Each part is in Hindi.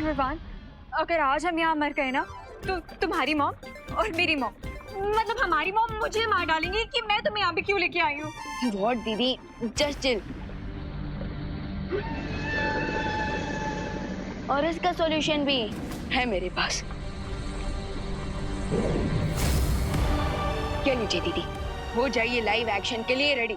विवान, अगर आज हम यहाँ मर गए ना तो तुम्हारी मॉम और मेरी मॉम, मतलब हमारी मॉम मुझे मार डालेंगी कि मैं तुम्हें यहाँ पे क्यों लेके आई हूँ। What दीदी, जस्ट चिल। और इसका सॉल्यूशन भी है मेरे पास। क्या लीजिए दीदी, हो जाइए लाइव एक्शन के लिए रेडी।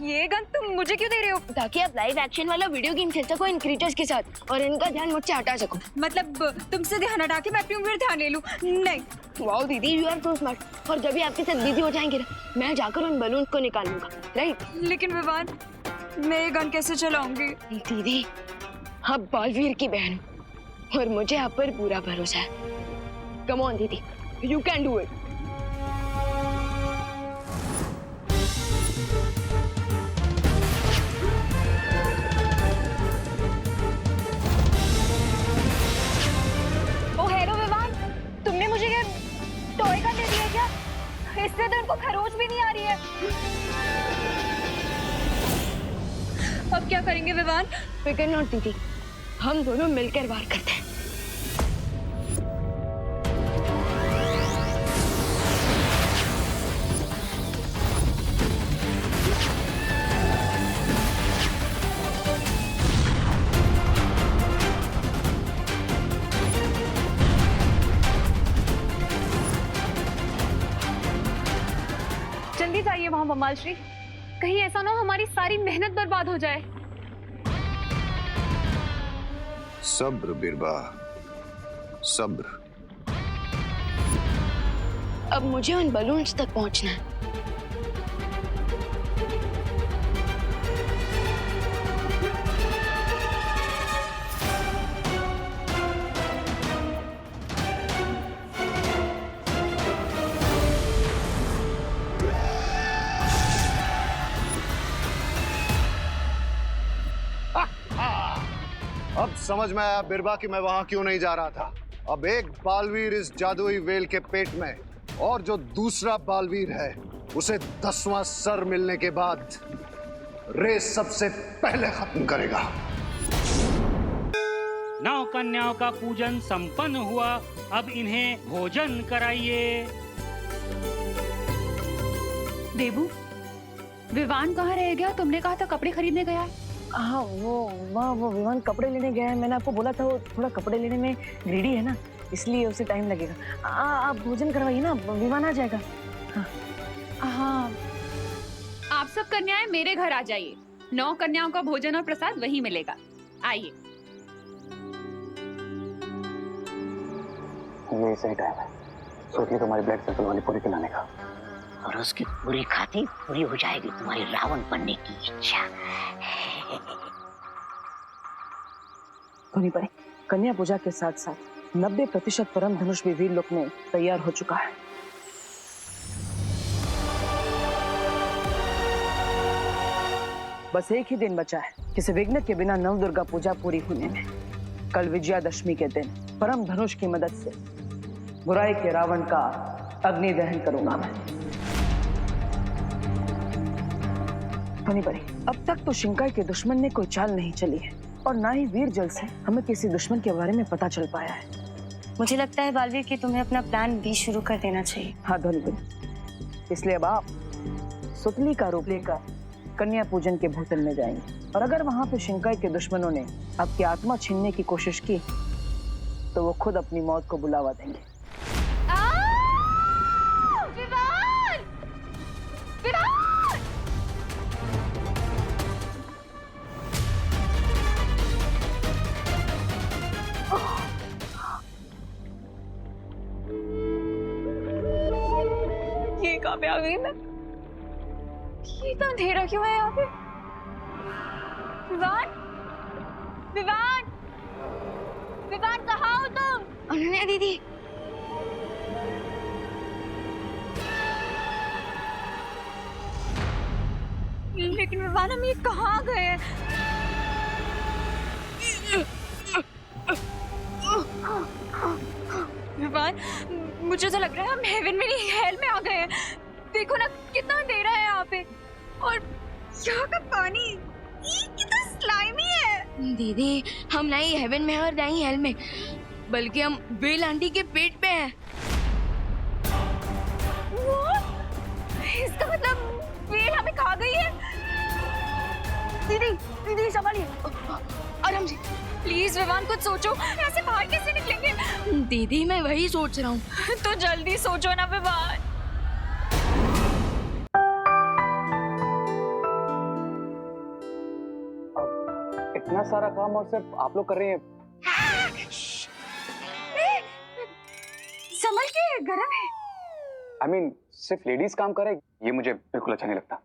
ये गन तुम मुझे क्यों दे रहे हो? ताकि आप लाइव एक्शन वाला वीडियो गेम खेल सको इन क्रिएटर्स के साथ और इनका ध्यान मुझसे हटा सको। मतलब तुमसे ध्यान हटा के मैं अपने ऊपर ध्यान ले लूं? नहीं। वाओ दीदी, यू आर सो स्मार्ट। और जब भी आपके साथ बिजी हो जाएंगे ना, मैं जाकर उन बलून को निकाल लूंगा, राइट? लेकिन विवान, मैं ये गन कैसे चलाऊंगी? दीदी, आप बालवीर की बहन हो और मुझे आप पर पूरा भरोसा है। कम ऑन दीदी, you can do it. Toy का दे दिया क्या? इससे तो इनको खरोच भी नहीं आ रही है। अब क्या करेंगे विवान? फिकर नॉट दीदी, हम दोनों मिलकर वार करते हैं। जल्दी जाइए वहां बमाल श्री, कहीं ऐसा ना हो हमारी सारी मेहनत बर्बाद हो जाए। सब्र बिरबा, सब्र। अब मुझे उन बलून्स तक पहुंचना है। अब समझ में आया बिरबा कि मैं वहां क्यों नहीं जा रहा था। अब एक बालवीर इस जादुई वेल के पेट में और जो दूसरा बालवीर है उसे 10वां सर मिलने के बाद रेस सबसे पहले खत्म करेगा। 9 कन्याओं का पूजन संपन्न हुआ, अब इन्हें भोजन कराइए। देबू, विवान कहाँ रह गया? तुमने कहा था कपड़े खरीदने गया है। हाँ, वो विवान कपड़े लेने गया है। मैंने आपको बोला था वो थोड़ा कपड़े लेने में ग्रीडी है ना, इसलिए उसे टाइम लगेगा। आप भोजन करवाइए ना, विवान आ जाएगा। हाँ, आप सब कन्याएं मेरे घर आ जाइए। 9 कन्याओं का भोजन और प्रसाद वहीं मिलेगा। आइए। ये सही टाइम है सोच तुम्हारी ब्लड सर्कल वाली पूरी पिलाने का, और उसकी पूरी खाती पूरी हो जाएगी तुम्हारी रावण बनने की इच्छा। धोनी पड़े, कन्या पूजा के साथ साथ 90% परम धनुष भी वीर लोक में तैयार हो चुका है। बस एक ही दिन बचा है किसी विघ्न के बिना नवदुर्गा पूजा पूरी होने में। कल विजयादशमी के दिन परम धनुष की मदद से बुराई के रावण का अग्नि दहन करूंगा मैं। धोनी पड़े, अब तक तो शिंकाई के दुश्मन ने कोई चाल नहीं चली है और ना ही वीर जल से हमें किसी दुश्मन के बारे में पता चल पाया है। मुझे लगता है बालवीर कि तुम्हें अपना प्लान भी शुरू कर देना चाहिए। हाँ धोनी पड़े, इसलिए अब आप सुतली का रूप लेकर कन्या पूजन के भूतल में जाएंगे और अगर वहां पे शिंकाई के दुश्मनों ने आपकी आत्मा छीनने की कोशिश की तो वो खुद अपनी मौत को बुलावा देंगे। विवान! विवान! ये कहाँ पे आ गई मैं? ये इतना अंधेरा क्यों है यहाँ पे? विवान! विवान! विवान कहाँ हो तुम? अनन्या दीदी, लेकिन विवान हम ये कहाँ गए हैं? विवान, मुझे तो लग रहा है हम हेवन में नहीं हेल में आ गए हैं। देखो ना कितना अंधेरा है यहाँ पे और यहाँ का पानी कितना स्लाइमी है। दीदी, हम ना ही हेवन में और ना ही हेल में, बल्कि हम वेल आंटी के पेट पे हैं। इसका मतलब वेल हमें खा गई है। दीदी, दीदी संभालिए, आराम से। प्लीज विवान कुछ सोचो, ऐसे बाहर कैसे निकलेंगे? दीदी मैं वही सोच रहा हूँ। तो जल्दी सोचो ना विवान। इतना सारा काम और सिर्फ आप लोग कर रही हैं। संभल के, गरम है। I mean, सिर्फ लेडीज काम करे ये मुझे बिल्कुल अच्छा नहीं लगता।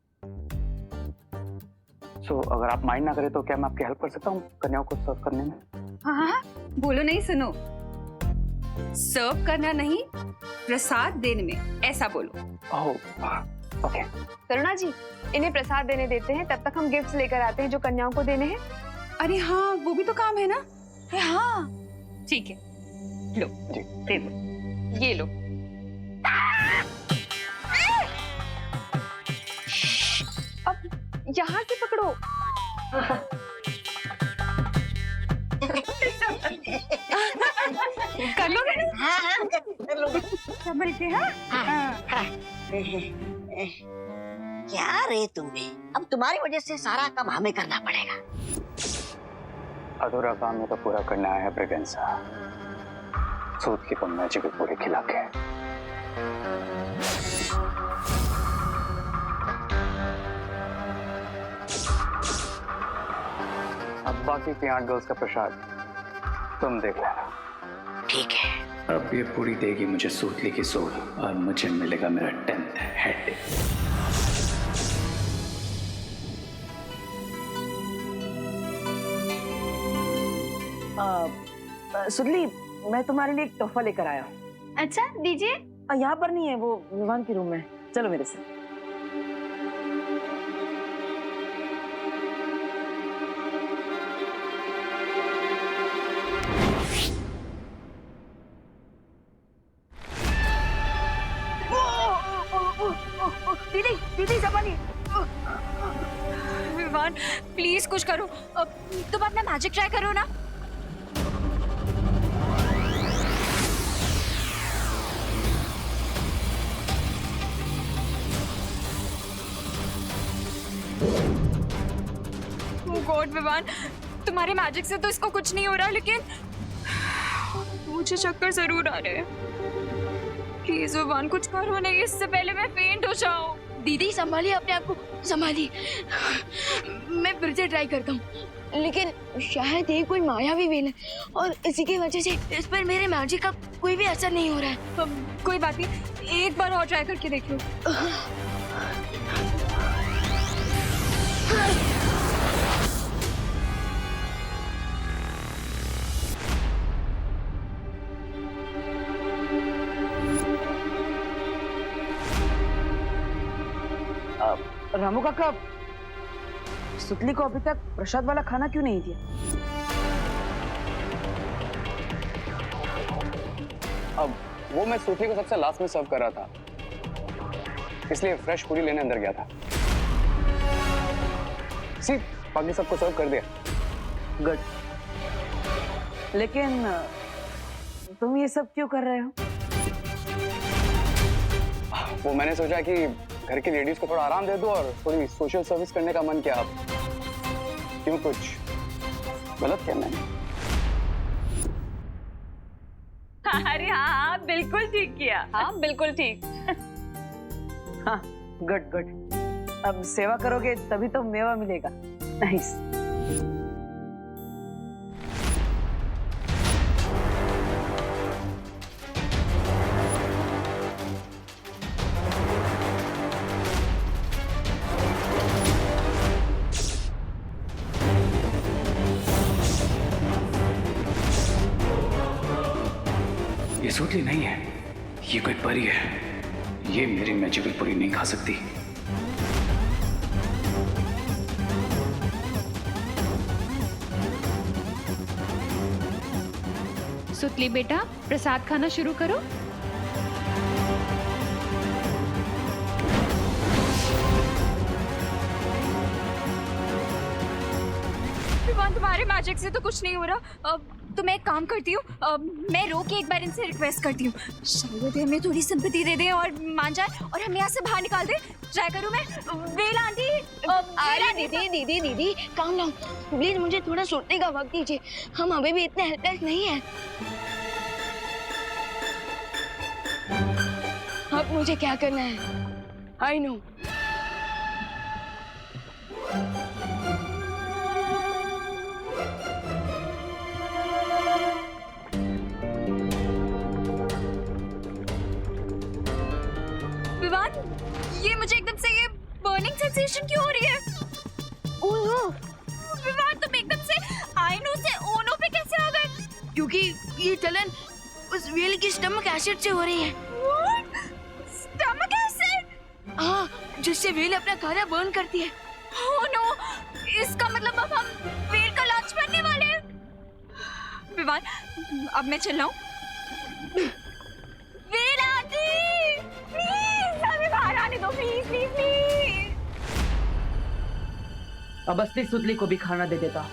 So, अगर आप माइंड ना करें तो क्या मैं आपकी हेल्प कर सकता हूँ कन्याओं को सर्व करने में? हाँ, बोलो नहीं, सुनो। सर्व करना नहीं, प्रसाद देने में, ऐसा बोलो। ओह, ओके। करुणा जी, इन्हें प्रसाद देने देते हैं, तब तक हम गिफ्ट्स लेकर आते हैं जो कन्याओं को देने हैं। अरे हाँ, वो भी तो काम है ना। हाँ, ठीक है, लो जी। दे दो, ये लो। अब यहाँ से पकड़ो। कर लोगे ना? हाँ कर लोगे। संभल के। हाँ, क्या रे तुम्हें, अब तुम्हारी वजह से सारा काम हमें करना पड़ेगा। अधूरा काम में तो पूरा करना है ब्रिगेंसा। सूद की तो मैजिक पूरे खिला के। अब बाकी की 8 गर्ल्स का प्रसाद तुम देख लेना। ठीक है। अब ये पूरी देगी मुझे सूतली की सोल और मुझे मिलेगा मेरा 10th हेड। सुदली, मैं तुम्हारे लिए एक तोहफा लेकर आया हूँ। अच्छा, दीजिए। यहाँ पर नहीं है, वो विवान के रूम में है। चलो मेरे से। दीदी, दीदी संभालिए। विवान प्लीज कुछ करो। तुम अपना मैजिक ट्राई करो ना। गॉड विवान, तुम्हारे मैजिक से तो इसको कुछ नहीं हो रहा, लेकिन मुझे चक्कर जरूर आ रहे हैं। प्लीज विवान कुछ करो नहीं, इससे पहले मैं फेंट हो जाऊं। दीदी संभालिए अपने आप को, संभालिए। मैं फिर से ट्राई करता हूँ, लेकिन शायद ये कोई मायावी वेल है और इसी की वजह से इस पर मेरे मैजिक का कोई भी असर नहीं हो रहा है। कोई बात नहीं, एक बार और ट्राई करके देख लो। रामू काका, सुतली को अभी तक प्रसाद वाला खाना क्यों नहीं दिया? अब वो मैं सूतली को सबसे लास्ट में सर्व कर रहा था, इसलिए फ्रेश पूरी लेने अंदर गया था। बाकी सबको सर्व कर दिया। गुड। लेकिन तुम ये सब क्यों कर रहे हो? वो मैंने सोचा कि घर की लेडीज को थोड़ा आराम दे दो और थोड़ी सोशल सर्विस करने का मन किया। अब क्यों, कुछ गलत किया मैंने? अरे हाँ, बिल्कुल ठीक किया। हाँ, बिल्कुल ठीक। हाँ, गुड गुड। अब सेवा करोगे तभी तो मेवा मिलेगा। नाइस। ये सूतली नहीं है, ये कोई परी है। ये मेरी मैजिकल पूरी नहीं खा सकती। सुतली बेटा, प्रसाद खाना शुरू करो। विवान तुम्हारे मैजिक से तो कुछ नहीं हो रहा। तो मैं एक काम करती हूँ, मैं रो के एक बार इनसे रिक्वेस्ट करती हूँ, शायद हमें थोड़ी सिंपैथी दे दें और मान जाए और हमें यहाँ से बाहर निकाल दे। ट्राई करूँ मैं? वेल आंटी, अरे दीदी काम डाउन प्लीज, मुझे थोड़ा सोचने का वक्त दीजिए। हम अभी भी इतने हेल्पलेस नहीं हैं। अब मुझे क्या करना है? I know. विवान, ये मुझे एकदम से ये बर्निंग सेंसेशन क्यों हो रही है? ओह नो, विवान तुम एकदम से आई नो से ओ नो पे कैसे आ गए? क्योंकि ये जलन उस व्हेल की स्टमक एसिड से हो रही है। Stomach acid? हाँ, जिससे व्हेल अपना खाना बर्न करती है। ओह नो, इसका मतलब अब हम व्हेल का लंच बनने वाले हैं। विवान, अब मैं चिल्लाऊं? व्हेल आंटी, प्लीज हमें बाहर आने दो, प्लीज प्लीज प्लीज। अब असली सुतली को भी खाना दे देता,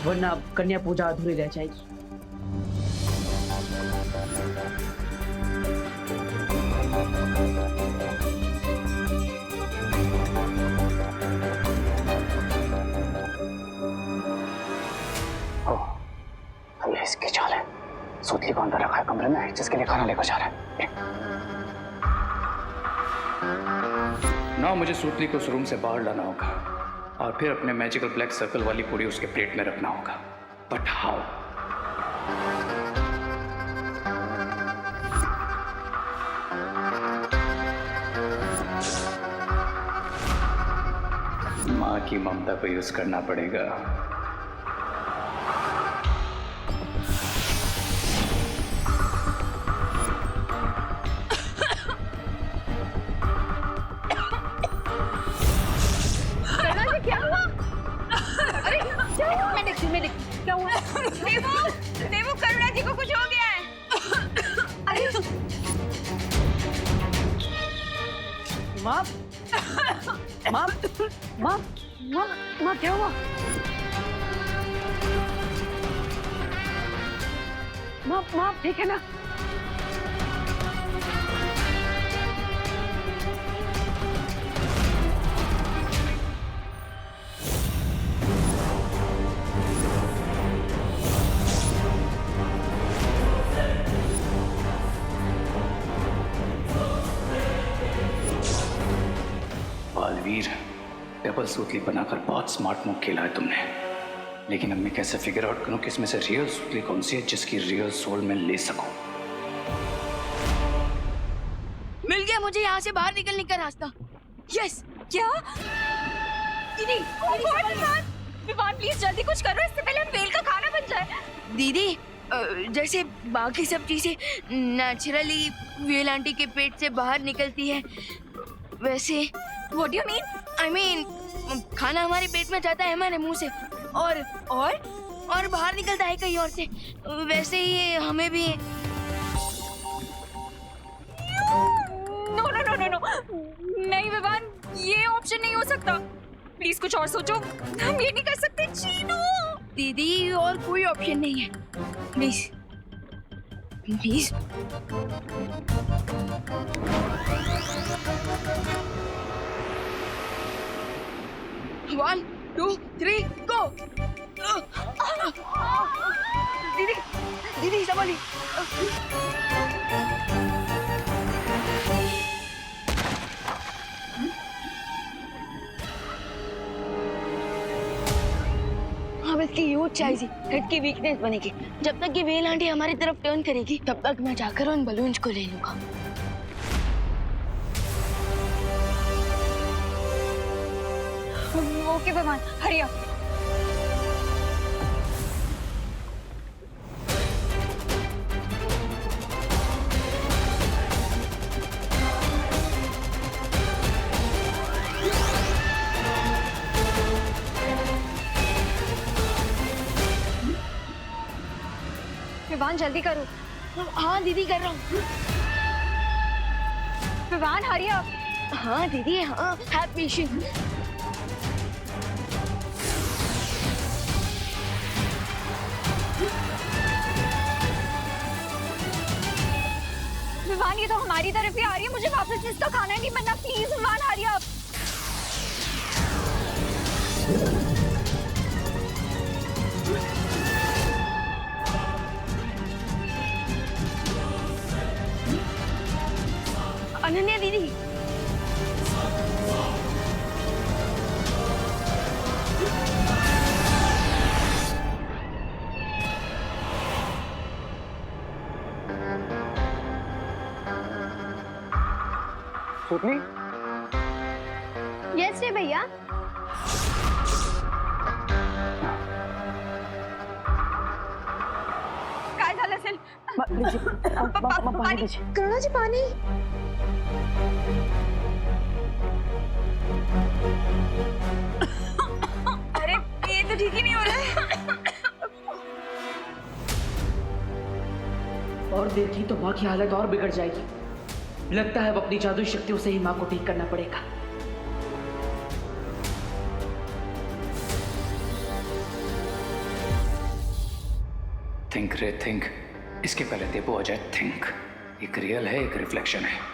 वरना अब कन्या पूजा अधूरी रह जाएगी। ये इसकी चाल है। सुतली को अंदर रखा है कमरे में, जिसके लिए खाना लेकर जा रहा है। ना मुझे सुतली को उस रूम से बाहर लाना होगा और फिर अपने मैजिकल ब्लैक सर्कल वाली पूरी उसके प्लेट में रखना होगा। But how? माँ की ममता को यूज करना पड़ेगा। क्या हुआ? देवू, करुणा जी को कुछ हो गया है। अरे माँ, माँ, माँ, माँ, माँ क्या हुआ? माँ ठीक है ना? बालवीर, डबल सूतली बनाकर बहुत स्मार्ट मूव खेला है तुमने, लेकिन अब मैं कैसे फिगर आउट करूं कि इसमें से रियल सूतली कौन सी है जिसकी रियल सोल में ले सकूं? मिल गया मुझे यहाँ से बाहर निकलने का रास्ता। यस। क्या? दीदी, विवान प्लीज जल्दी कुछ करो, इससे पहले हम वेल का खाना बन जाए। दीदी, जैसे बाकी सब चीजें नेचुरली व्हेल आंटी के पेट से बाहर निकलती है, वैसे what do you mean? I mean खाना हमारे पेट में जाता है हमारे मुंह से और बाहर निकलता है कहीं और से, वैसे ही हमें भी। No no no no no, नहीं विवान, ये ऑप्शन नहीं हो सकता। प्लीज कुछ और सोचो, हम ये नहीं कर सकते। चीनू दीदी, और कोई ऑप्शन नहीं है, प्लीज प्लीज। 1 2 3 गो। दीदी, दीदी संभाली। अब इसकी यूथ चाहिए, हेड की वीकनेस बनेगी। जब तक ये व्हेल आंटी हमारी तरफ टर्न करेगी, तब तक मैं जाकर उन बलून्स को ले लूंगा। Okay Vivaan, hurry up. Vivaan जल्दी करो। हाँ दीदी, कर रहा हूँ। Vivaan hurry up. हाँ दीदी, हाँ, हैव पेशेंस। विवान ये तो हमारी तरफ ही आ रही है, मुझे वापस इसका खाना नहीं बनना, प्लीज विवान आ रही है आप। अनन्या दीदी, सुतली, यस रे भैया। काय झालं असेल? पानी दीजिए। करुणा जी पानी। अरे ये तो ठीक ही नहीं हो रहा है। और देखी तो माँ की हालत और बिगड़ जाएगी। लगता है अब अपनी जादुई शक्तियों से ही माँ को ठीक करना पड़ेगा। थिंक रे थिंक, इसके पहले देवो अजय थिंक। एक रियल है, एक रिफ्लेक्शन है।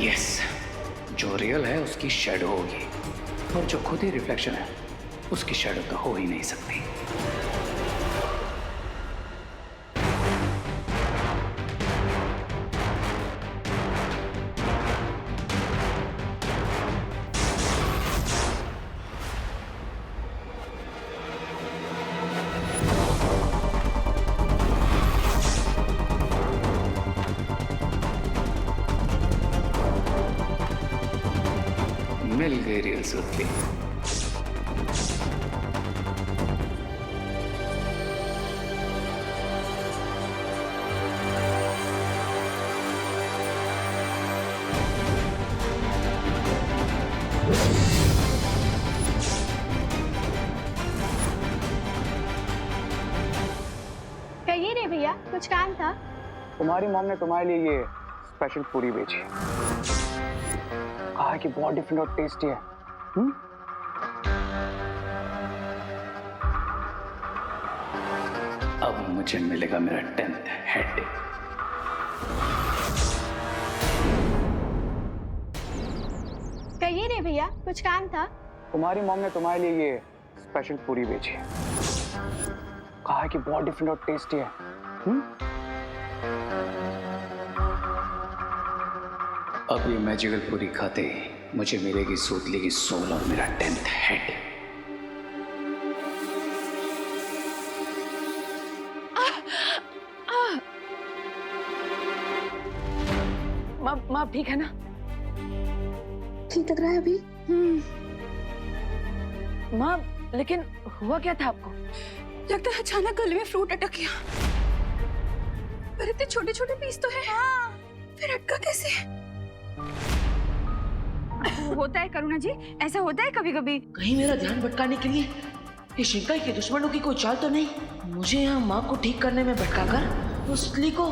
यस, जो रियल है उसकी शैडो होगी, और जो खुद ही रिफ्लेक्शन है उसकी शैडो तो हो ही नहीं सकती। मिल गई रियल सुतली। कहिए रे भैया, कुछ काम था? तुम्हारी मॉम ने तुम्हारे लिए ये स्पेशल पूरी भेजी। कहा कि बहुत डिफरेंट और टेस्टी है। अब मुझे मिलेगा मेरा 10th हेड। कहिए रे भैया, कुछ काम था? तुम्हारी मॉम ने तुम्हारे लिए ये स्पेशल पूरी भेजी। कहा कि बहुत डिफरेंट और टेस्टी है। अब ये मैजिकल पूरी खाते ही मुझे मिलेगी सूतली की सोल और मेरा 10th हेड। माँ ठीक है ना? ठीक लग रहा है अभी? माँ, लेकिन हुआ क्या था आपको? लगता है अचानक गले में फ्रूट अटक गया। पर इतने छोटे छोटे पीस तो है। हाँ। फिर अटका कैसे? होता है करुणा जी, ऐसा होता है कभी कभी। कहीं मेरा ध्यान भटकाने के लिए ये शिंकाई के दुश्मनों की कोई चाल तो नहीं? मुझे यहाँ माँ को ठीक करने में भटकाकर उस सुतली को।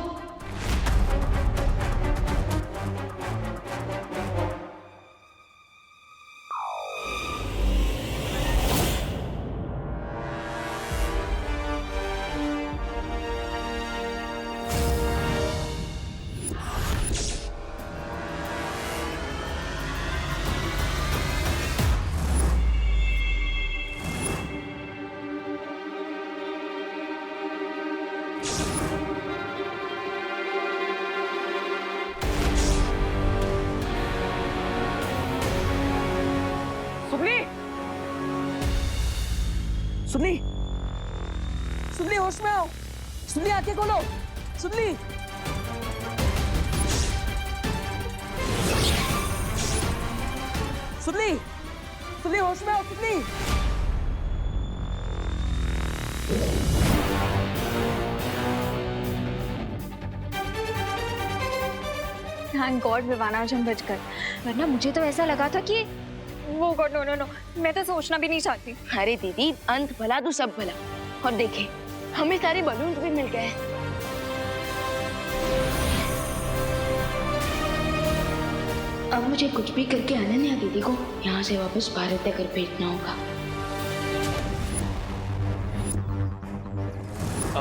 सुतली, सुतली होश में आओ। सुतली आंखें खोलो। सुतली, सुतली, सुतली होश में आओ। सुतली, थैंक गॉड विवान आज हम बच गए, वरना मुझे तो ऐसा लगा था कि वो गॉड नो नो नो, मैं तो सोचना भी नहीं चाहती। अरे दीदी, अंत भला तो सब भला। और देखिए, हमें सारे बलून भी मिल गए हैं। अब मुझे कुछ भी करके अनन्या दीदी को यहाँ से वापस भारत तक भेजना होगा।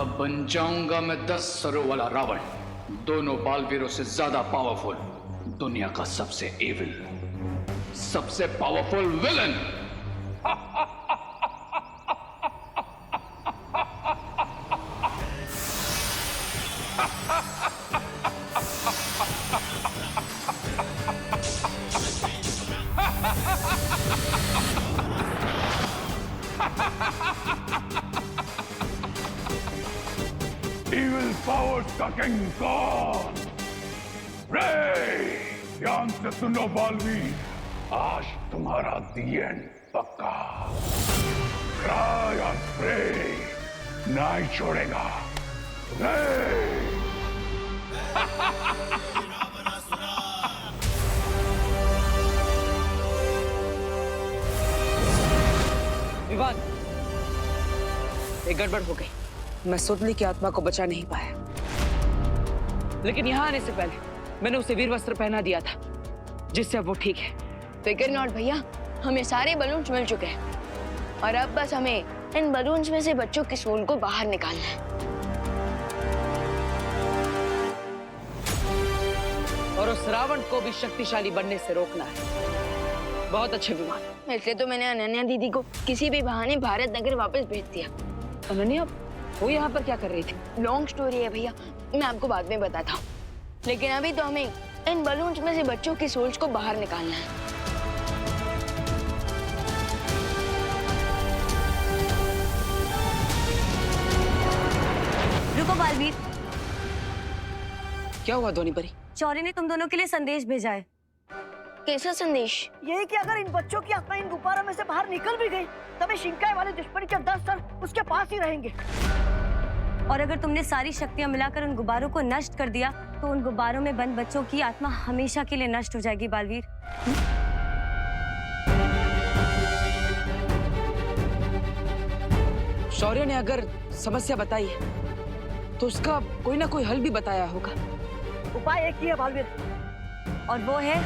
अब बन जाऊंगा मैं 10 सरों वाला रावण, दोनों बालवीरों से ज्यादा पावरफुल, दुनिया का सबसे एविल, सबसे पावरफुल विलन। Evil powers का किंग कौन? रे, ध्यान से सुनो बालवीर, आज तुम्हारा दी एंड पक्का। ट्राई और प्रे नहीं छोड़ेगा। रे विवान, एक गड़बड़ हो गई। मैं सुतली की आत्मा को बचा नहीं पाया, लेकिन यहाँ आने से पहले मैंने उसे वीर वस्त्र पहना दिया था, जिससे अब वो ठीक है। फिकर नॉट भैया, हमें सारे बलून्स मिल चुके हैं और अब बस हमें इन बलून्स में से बच्चों की सोल को बाहर निकालना है। और उस रावण को भी शक्तिशाली बनने से रोकना है। बहुत अच्छे विमान। इसलिए तो मैंने अनन्या दीदी को किसी भी बहाने भारत नगर वापस भेज दिया। अनन्या, वो यहाँ पर क्या कर रही थी? लॉन्ग स्टोरी है भैया, मैं आपको बाद में बताता हूँ। लेकिन अभी तो हमें इन बलून्स में से बच्चों की सोल्स को बाहर निकालना है। रुको बालवीर, क्या हुआ ध्वनि परी? शौर्य ने तुम दोनों के लिए संदेश भेजा है। कैसा संदेश? यही कि अगर इन बच्चों की आत्मा इन गुब्बारों में से बाहर निकल भी गई, तभी शिंकाई वाले दुश्मन के 10 सर उसके पास ही रहेंगे। और अगर तुमने सारी शक्तियां मिलाकर उन गुब्बारों को नष्ट कर दिया, तो उन गुब्बारों में बंद बच्चों की आत्मा हमेशा के लिए नष्ट हो जाएगी बालवीर। शौर्य ने अगर समस्या बताई है, तो उसका कोई ना कोई हल भी बताया होगा। उपाय एक ही है बालवीर, और वो है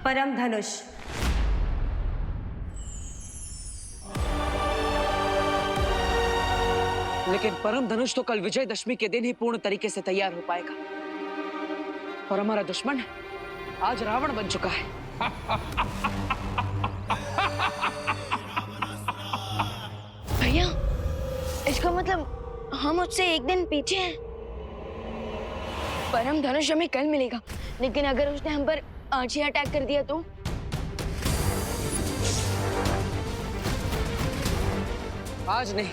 परम धनुष। लेकिन परम धनुष तो कल विजयदशमी के दिन ही पूर्ण तरीके से तैयार हो पाएगा, और हमारा दुश्मन आज रावण बन चुका है। भैया, इसका मतलब हम उससे एक दिन पीछे हैं। परम धनुष हमें कल मिलेगा, लेकिन अगर उसने हम पर आज ही अटैक कर दिया तो? आज नहीं,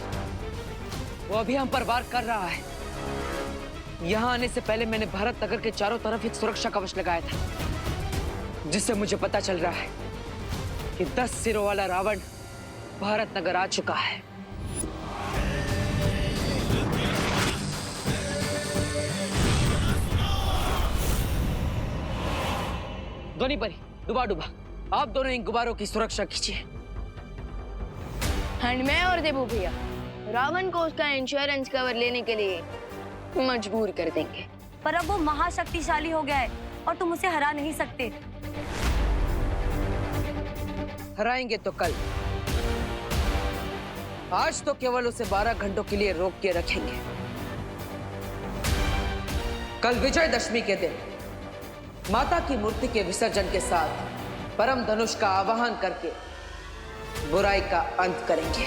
वो अभी हम पर वार कर रहा है। यहाँ आने से पहले मैंने भारत नगर के चारों तरफ एक सुरक्षा कवच लगाया था, जिससे मुझे पता चल रहा है कि 10 सिरों वाला रावण भारत नगर आ चुका है। ध्वनि परी, डुबा डुबा, आप दोनों इन गुब्बारों की सुरक्षा कीजिए। एंड मैं और देबू भैया रावण को उसका इंश्योरेंस कवर लेने के लिए मजबूर कर देंगे। पर अब वो महाशक्तिशाली हो गया है और तुम उसे हरा नहीं सकते। हराएंगे तो कल, आज तो केवल उसे 12 घंटों के लिए रोक के रखेंगे। कल विजयदशमी के दिन माता की मूर्ति के विसर्जन के साथ परम धनुष का आवाहन करके बुराई का अंत करेंगे।